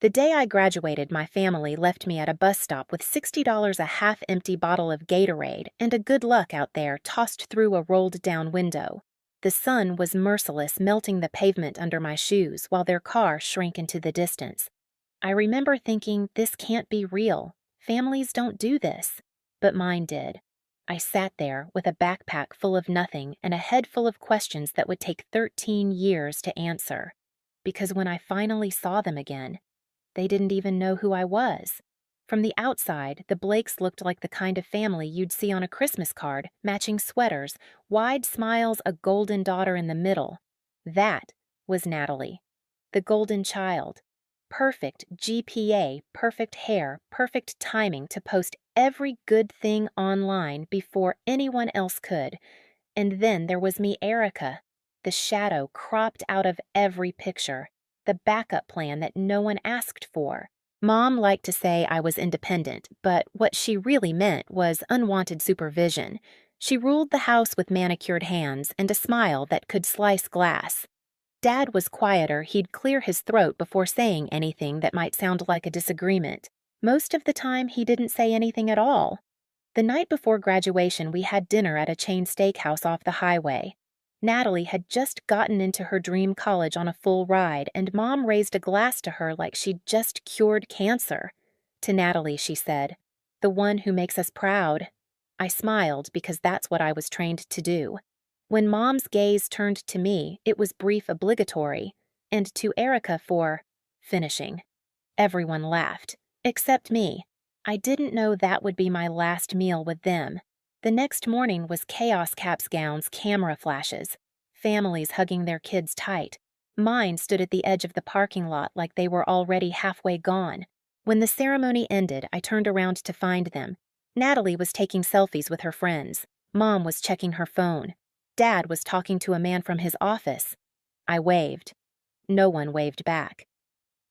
The day I graduated, my family left me at a bus stop with $60 a half-empty bottle of Gatorade and a good luck out there tossed through a rolled-down window. The sun was merciless, melting the pavement under my shoes while their car shrank into the distance. I remember thinking, this can't be real. Families don't do this. But mine did. I sat there with a backpack full of nothing and a head full of questions that would take 13 years to answer. Because when I finally saw them again, they didn't even know who I was. From the outside, the Blakes looked like the kind of family you'd see on a Christmas card, matching sweaters, wide smiles, a golden daughter in the middle. That was Natalie, the golden child. Perfect GPA, perfect hair, perfect timing to post every good thing online before anyone else could. And then there was me, Erica, the shadow cropped out of every picture, the backup plan that no one asked for. Mom liked to say I was independent, but what she really meant was unwanted supervision. She ruled the house with manicured hands and a smile that could slice glass. Dad was quieter. He'd clear his throat before saying anything that might sound like a disagreement. Most of the time, he didn't say anything at all. The night before graduation, we had dinner at a chain steakhouse off the highway. Natalie had just gotten into her dream college on a full ride, and Mom raised a glass to her like she'd just cured cancer. To Natalie, she said, "The one who makes us proud." I smiled because that's what I was trained to do. When Mom's gaze turned to me, it was brief, obligatory, and to Erica for finishing. Everyone laughed, except me. I didn't know that would be my last meal with them. The next morning was chaos caps gowns, camera flashes, families hugging their kids tight. Mine stood at the edge of the parking lot like they were already halfway gone. When the ceremony ended, I turned around to find them. Natalie was taking selfies with her friends. Mom was checking her phone. Dad was talking to a man from his office. I waved. No one waved back.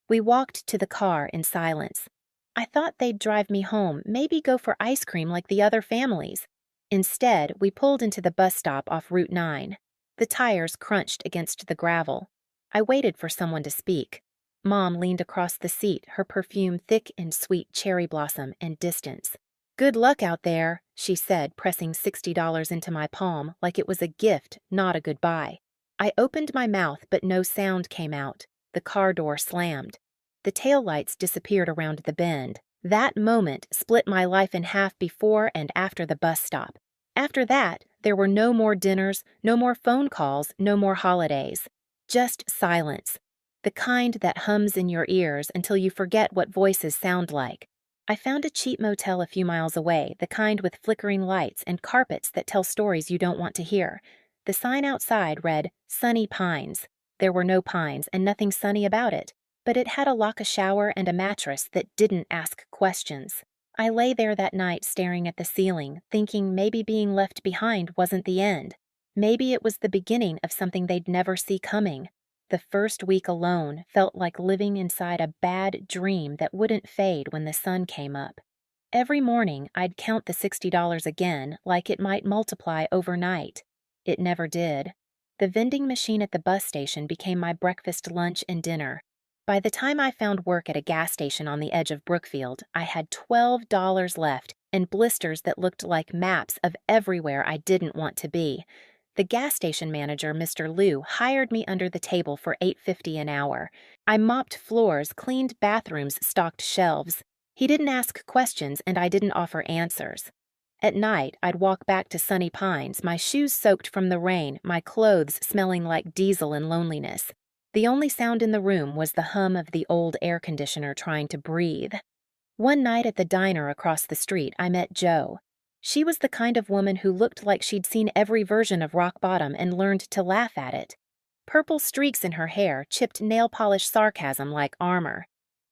We walked to the car in silence. I thought they'd drive me home, maybe go for ice cream like the other families. Instead, we pulled into the bus stop off Route 9. The tires crunched against the gravel. I waited for someone to speak. Mom leaned across the seat, her perfume thick and sweet cherry blossom and distance. "Good luck out there," she said, pressing $60 into my palm like it was a gift, not a goodbye. I opened my mouth, but no sound came out. The car door slammed. The taillights disappeared around the bend. That moment split my life in half before and after the bus stop. After that, there were no more dinners, no more phone calls, no more holidays. Just silence. The kind that hums in your ears until you forget what voices sound like. I found a cheap motel a few miles away, the kind with flickering lights and carpets that tell stories you don't want to hear. The sign outside read, "Sunny Pines." There were no pines and nothing sunny about it, but it had a lock-a shower and a mattress that didn't ask questions. I lay there that night staring at the ceiling, thinking maybe being left behind wasn't the end. Maybe it was the beginning of something they'd never see coming. The first week alone felt like living inside a bad dream that wouldn't fade when the sun came up. Every morning, I'd count the $60 again like it might multiply overnight. It never did. The vending machine at the bus station became my breakfast, lunch, and dinner. By the time I found work at a gas station on the edge of Brookfield, I had $12 left and blisters that looked like maps of everywhere I didn't want to be. The gas station manager, Mr. Liu, hired me under the table for $8.50 an hour. I mopped floors, cleaned bathrooms, stocked shelves. He didn't ask questions, and I didn't offer answers. At night, I'd walk back to Sunny Pines, my shoes soaked from the rain, my clothes smelling like diesel and loneliness. The only sound in the room was the hum of the old air conditioner trying to breathe. One night at the diner across the street, I met Jo. She was the kind of woman who looked like she'd seen every version of rock bottom and learned to laugh at it. Purple streaks in her hair chipped nail polish sarcasm like armor.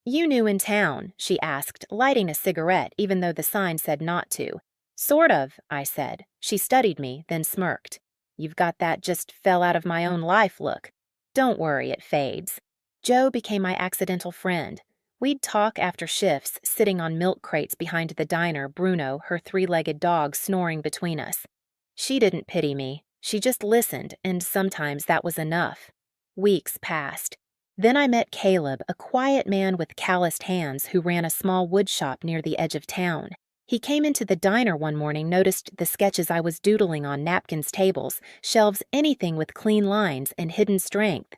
"You new in town?" she asked, lighting a cigarette even though the sign said not to. "Sort of," I said. She studied me, then smirked. "You've got that just fell out of my own life look. Don't worry, it fades." Jo became my accidental friend. We'd talk after shifts, sitting on milk crates behind the diner, Bruno, her three-legged dog, snoring between us. She didn't pity me. She just listened, and sometimes that was enough. Weeks passed. Then I met Caleb, a quiet man with calloused hands who ran a small wood shop near the edge of town. He came into the diner one morning, noticed the sketches I was doodling on napkins, tables, shelves, anything with clean lines and hidden strength.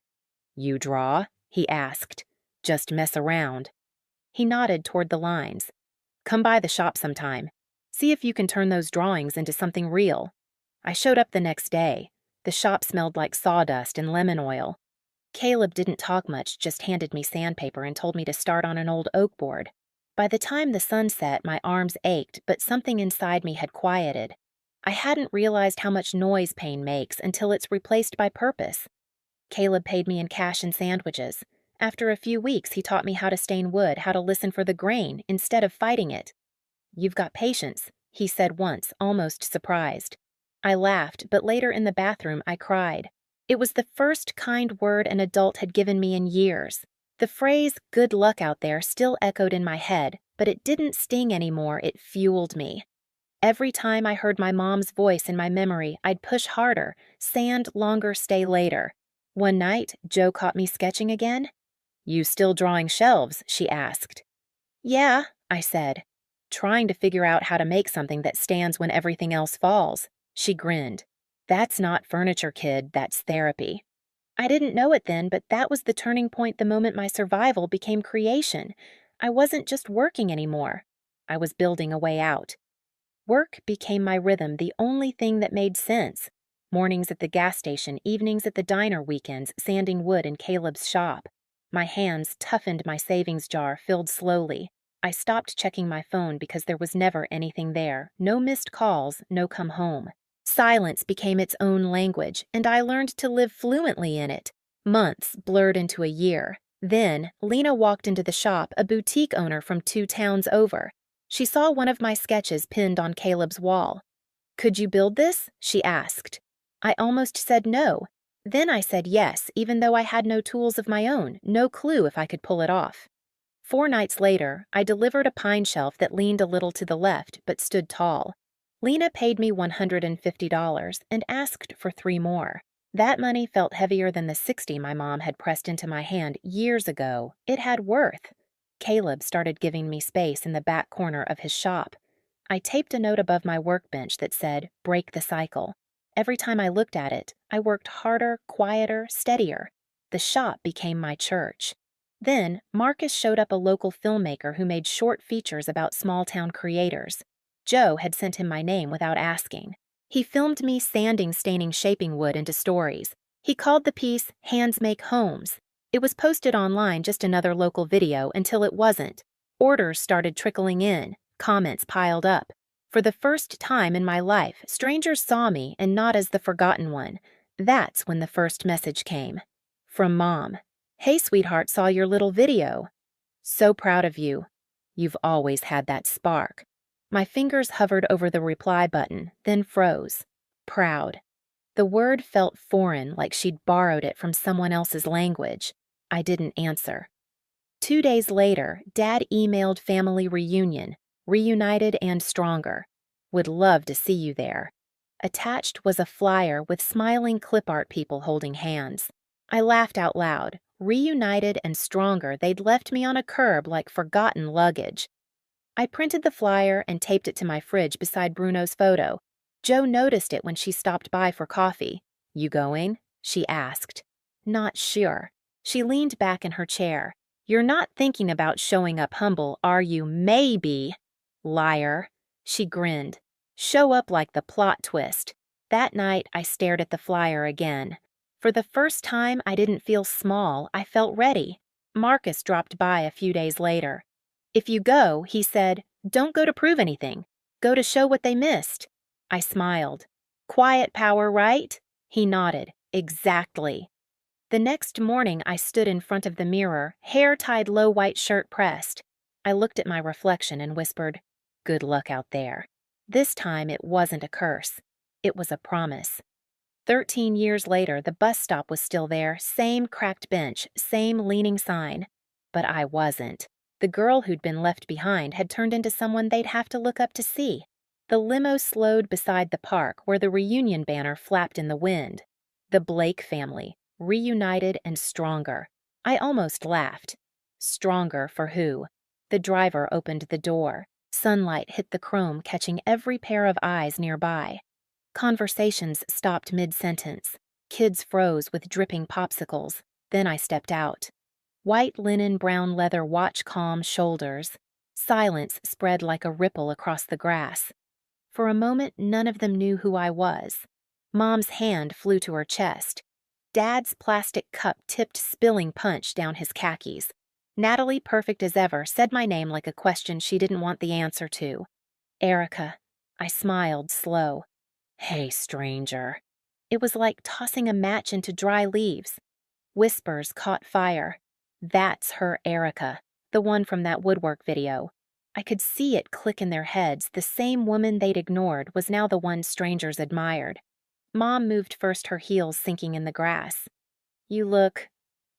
"You draw?" he asked. "Just mess around." He nodded toward the lines. "Come by the shop sometime. See if you can turn those drawings into something real." I showed up the next day. The shop smelled like sawdust and lemon oil. Caleb didn't talk much, just handed me sandpaper and told me to start on an old oak board. By the time the sun set, my arms ached, but something inside me had quieted. I hadn't realized how much noise pain makes until it's replaced by purpose. Caleb paid me in cash and sandwiches. After a few weeks, he taught me how to stain wood, how to listen for the grain instead of fighting it. "You've got patience," he said once, almost surprised. I laughed, but later in the bathroom, I cried. It was the first kind word an adult had given me in years. The phrase, "good luck out there," still echoed in my head, but it didn't sting anymore, it fueled me. Every time I heard my mom's voice in my memory, I'd push harder, sand longer, stay later. One night, Joe caught me sketching again. "You still drawing shelves?" she asked. "Yeah," I said, trying to figure out how to make something that stands when everything else falls. She grinned. "That's not furniture, kid, that's therapy." I didn't know it then, but that was the turning point, the moment my survival became creation. I wasn't just working anymore. I was building a way out. Work became my rhythm, the only thing that made sense. Mornings at the gas station, evenings at the diner, weekends sanding wood in Caleb's shop. My hands toughened my savings jar, filled slowly. I stopped checking my phone because there was never anything there. No missed calls, no come home. Silence became its own language, and I learned to live fluently in it. Months blurred into a year. Then, Lena walked into the shop, a boutique owner from 2 towns over. She saw one of my sketches pinned on Caleb's wall. "Could you build this?" she asked. I almost said no. Then I said yes, even though I had no tools of my own, no clue if I could pull it off. 4 nights later, I delivered a pine shelf that leaned a little to the left but stood tall. Lena paid me $150 and asked for 3 more. That money felt heavier than the $60 my mom had pressed into my hand years ago. It had worth. Caleb started giving me space in the back corner of his shop. I taped a note above my workbench that said, "Break the cycle." Every time I looked at it, I worked harder, quieter, steadier. The shop became my church. Then, Marcus showed up, a local filmmaker who made short features about small-town creators. Joe had sent him my name without asking. He filmed me sanding, staining, shaping wood into stories. He called the piece "Hands Make Homes." It was posted online, just another local video, until it wasn't. Orders started trickling in. Comments piled up. For the first time in my life, strangers saw me and not as the forgotten one. That's when the first message came. From Mom. "Hey, sweetheart, saw your little video. So proud of you. You've always had that spark." My fingers hovered over the reply button, then froze. Proud. The word felt foreign, like she'd borrowed it from someone else's language. I didn't answer. 2 days later, Dad emailed family reunion, reunited and stronger. "Would love to see you there." Attached was a flyer with smiling clip art people holding hands. I laughed out loud. Reunited and stronger, they'd left me on a curb like forgotten luggage. I printed the flyer and taped it to my fridge beside Bruno's photo. Joe noticed it when she stopped by for coffee. "You going?" she asked. Not sure. She leaned back in her chair. "You're not thinking about showing up humble, are you? Maybe." "Liar." She grinned. "Show up like the plot twist." That night, I stared at the flyer again. For the first time, I didn't feel small. I felt ready. Marcus dropped by a few days later. "If you go," he said, "don't go to prove anything. Go to show what they missed." I smiled. "Quiet power, right?" He nodded. "Exactly." The next morning, I stood in front of the mirror, hair tied low, white shirt pressed. I looked at my reflection and whispered, "Good luck out there." This time it wasn't a curse. It was a promise. 13 years later, the bus stop was still there, same cracked bench, same leaning sign. But I wasn't. The girl who'd been left behind had turned into someone they'd have to look up to see. The limo slowed beside the park where the reunion banner flapped in the wind. The Blake family, reunited and stronger. I almost laughed. Stronger for who? The driver opened the door. Sunlight hit the chrome, catching every pair of eyes nearby. Conversations stopped mid-sentence. Kids froze with dripping popsicles. Then I stepped out. White linen, brown leather watch calm shoulders. Silence spread like a ripple across the grass. For a moment, none of them knew who I was. Mom's hand flew to her chest. Dad's plastic cup tipped spilling punch down his khakis. Natalie, perfect as ever, said my name like a question she didn't want the answer to. Erica. I smiled, slow. Hey, stranger. It was like tossing a match into dry leaves. Whispers caught fire. That's her Erica, the one from that woodwork video. I could see it click in their heads. The same woman they'd ignored was now the one strangers admired. Mom moved first, her heels sinking in the grass. You look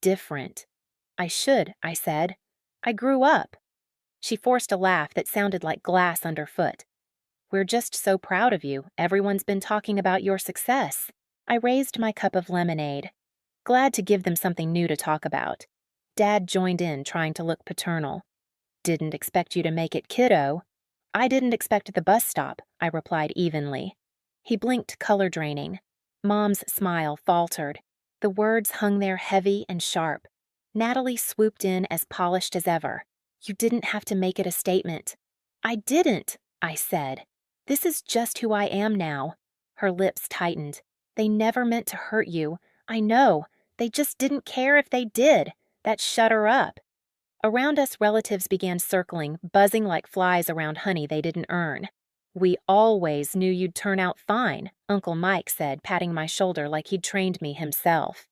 different. I said. I grew up. She forced a laugh that sounded like glass underfoot. We're just so proud of you. Everyone's been talking about your success. I raised my cup of lemonade. Glad to give them something new to talk about. Dad joined in, trying to look paternal. Didn't expect you to make it, kiddo. I didn't expect the bus stop, I replied evenly. He blinked, color draining. Mom's smile faltered. The words hung there heavy and sharp. Natalie swooped in, as polished as ever. You didn't have to make it a statement. I didn't, I said. This is just who I am now. Her lips tightened. They never meant to hurt you. I know. They just didn't care if they did. That shut her up. Around us, relatives began circling, buzzing like flies around honey they didn't earn. We always knew you'd turn out fine, Uncle Mike said, patting my shoulder like he'd trained me himself.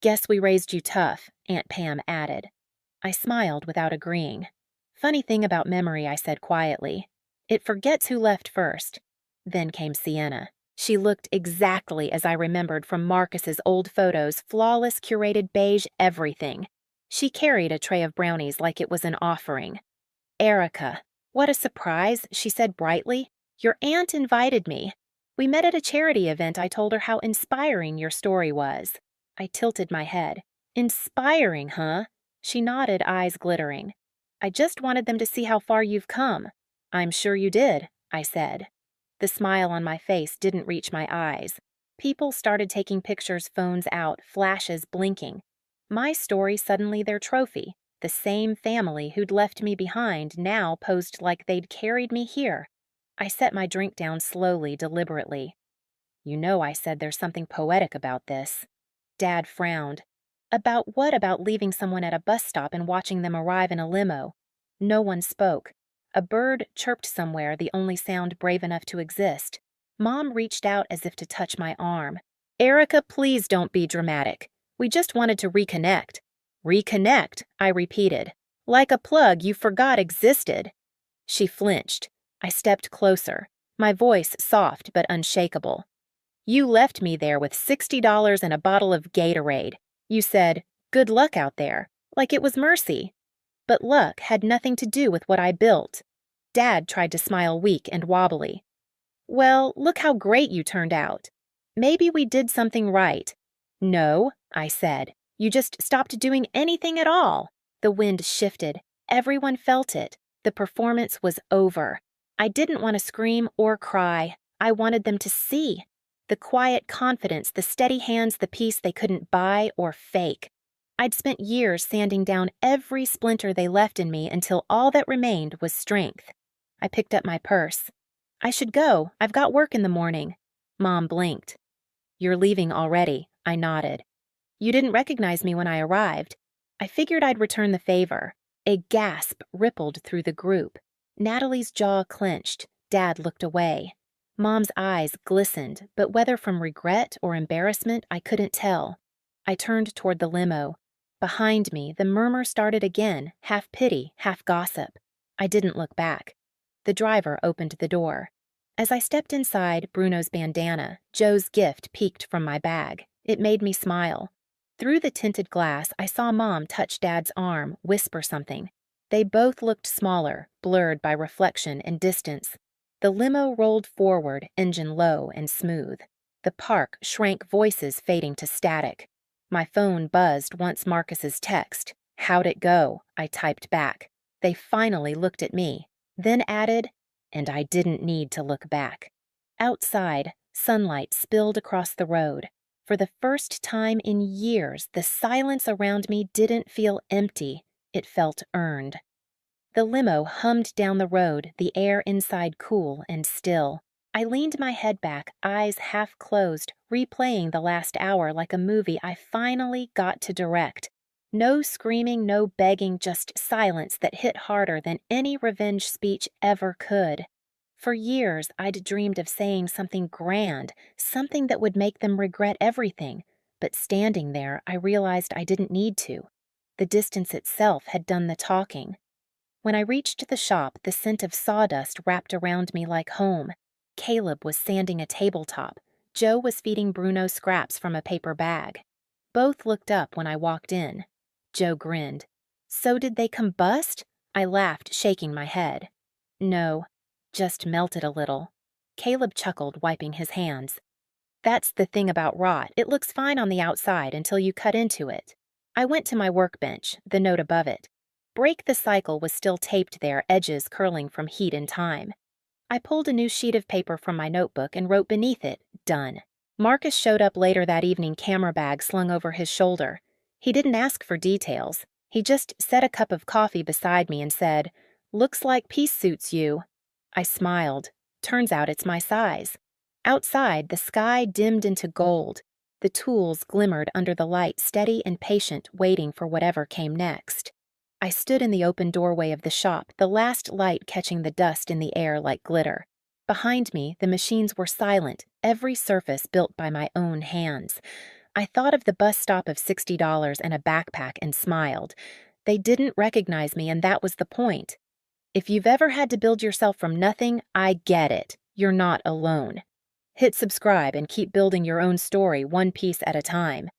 Guess we raised you tough, Aunt Pam added. I smiled without agreeing. Funny thing about memory, I said quietly. It forgets who left first. Then came Sienna. She looked exactly as I remembered from Marcus's old photos, flawless, curated beige everything. She carried a tray of brownies like it was an offering. Erica, what a surprise, she said brightly. Your aunt invited me. We met at a charity event. I told her how inspiring your story was. I tilted my head. Inspiring, huh? She nodded, eyes glittering. I just wanted them to see how far you've come. I'm sure you did, I said. The smile on my face didn't reach my eyes. People started taking pictures, phones out, flashes blinking. My story suddenly their trophy. The same family who'd left me behind now posed like they'd carried me here. I set my drink down slowly, deliberately. You know, I said, there's something poetic about this. Dad frowned. About what? About leaving someone at a bus stop and watching them arrive in a limo? No one spoke. A bird chirped somewhere, the only sound brave enough to exist. Mom reached out as if to touch my arm. Erica, please don't be dramatic. We just wanted to reconnect. Reconnect, I repeated. Like a plug you forgot existed. She flinched. I stepped closer, my voice soft but unshakable. You left me there with $60 and a bottle of Gatorade. You said, good luck out there, like it was mercy. But luck had nothing to do with what I built. Dad tried to smile weak and wobbly. Well, look how great you turned out. Maybe we did something right. No, I said. You just stopped doing anything at all. The wind shifted. Everyone felt it. The performance was over. I didn't want to scream or cry. I wanted them to see. The quiet confidence, the steady hands, the peace they couldn't buy or fake. I'd spent years sanding down every splinter they left in me until all that remained was strength. I picked up my purse. I should go. I've got work in the morning. Mom blinked. You're leaving already, I nodded. You didn't recognize me when I arrived. I figured I'd return the favor. A gasp rippled through the group. Natalie's jaw clenched. Dad looked away. Mom's eyes glistened, but whether from regret or embarrassment, I couldn't tell. I turned toward the limo. Behind me, the murmur started again, half pity, half gossip. I didn't look back. The driver opened the door. As I stepped inside, Bruno's bandana, Joe's gift, peeked from my bag. It made me smile. Through the tinted glass, I saw Mom touch Dad's arm, whisper something. They both looked smaller, blurred by reflection and distance. The limo rolled forward, engine low and smooth. The park shrank, voices fading to static. My phone buzzed once Marcus's text. "How'd it go?" I typed back. They finally looked at me, then added, and I didn't need to look back. Outside, sunlight spilled across the road. For the first time in years, the silence around me didn't feel empty. It felt earned. The limo hummed down the road, the air inside cool and still. I leaned my head back, eyes half closed, replaying the last hour like a movie I finally got to direct. No screaming, no begging, just silence that hit harder than any revenge speech ever could. For years, I'd dreamed of saying something grand, something that would make them regret everything. But standing there, I realized I didn't need to. The distance itself had done the talking. When I reached the shop, the scent of sawdust wrapped around me like home. Caleb was sanding a tabletop. Joe was feeding Bruno scraps from a paper bag. Both looked up when I walked in. Joe grinned. "So did they combust?" I laughed, shaking my head. "No, just melted a little." Caleb chuckled, wiping his hands. "That's the thing about rot. It looks fine on the outside until you cut into it." I went to my workbench, the note above it. "Break the cycle" was still taped there, edges curling from heat and time. I pulled a new sheet of paper from my notebook and wrote beneath it, "Done." Marcus showed up later that evening, camera bag slung over his shoulder. He didn't ask for details. He just set a cup of coffee beside me and said, "Looks like peace suits you." I smiled. Turns out it's my size. Outside, the sky dimmed into gold. The tools glimmered under the light, steady and patient, waiting for whatever came next. I stood in the open doorway of the shop, the last light catching the dust in the air like glitter. Behind me, the machines were silent, every surface built by my own hands. I thought of the bus stop of $60 and a backpack and smiled. They didn't recognize me, and that was the point. If you've ever had to build yourself from nothing, I get it. You're not alone. Hit subscribe and keep building your own story one piece at a time.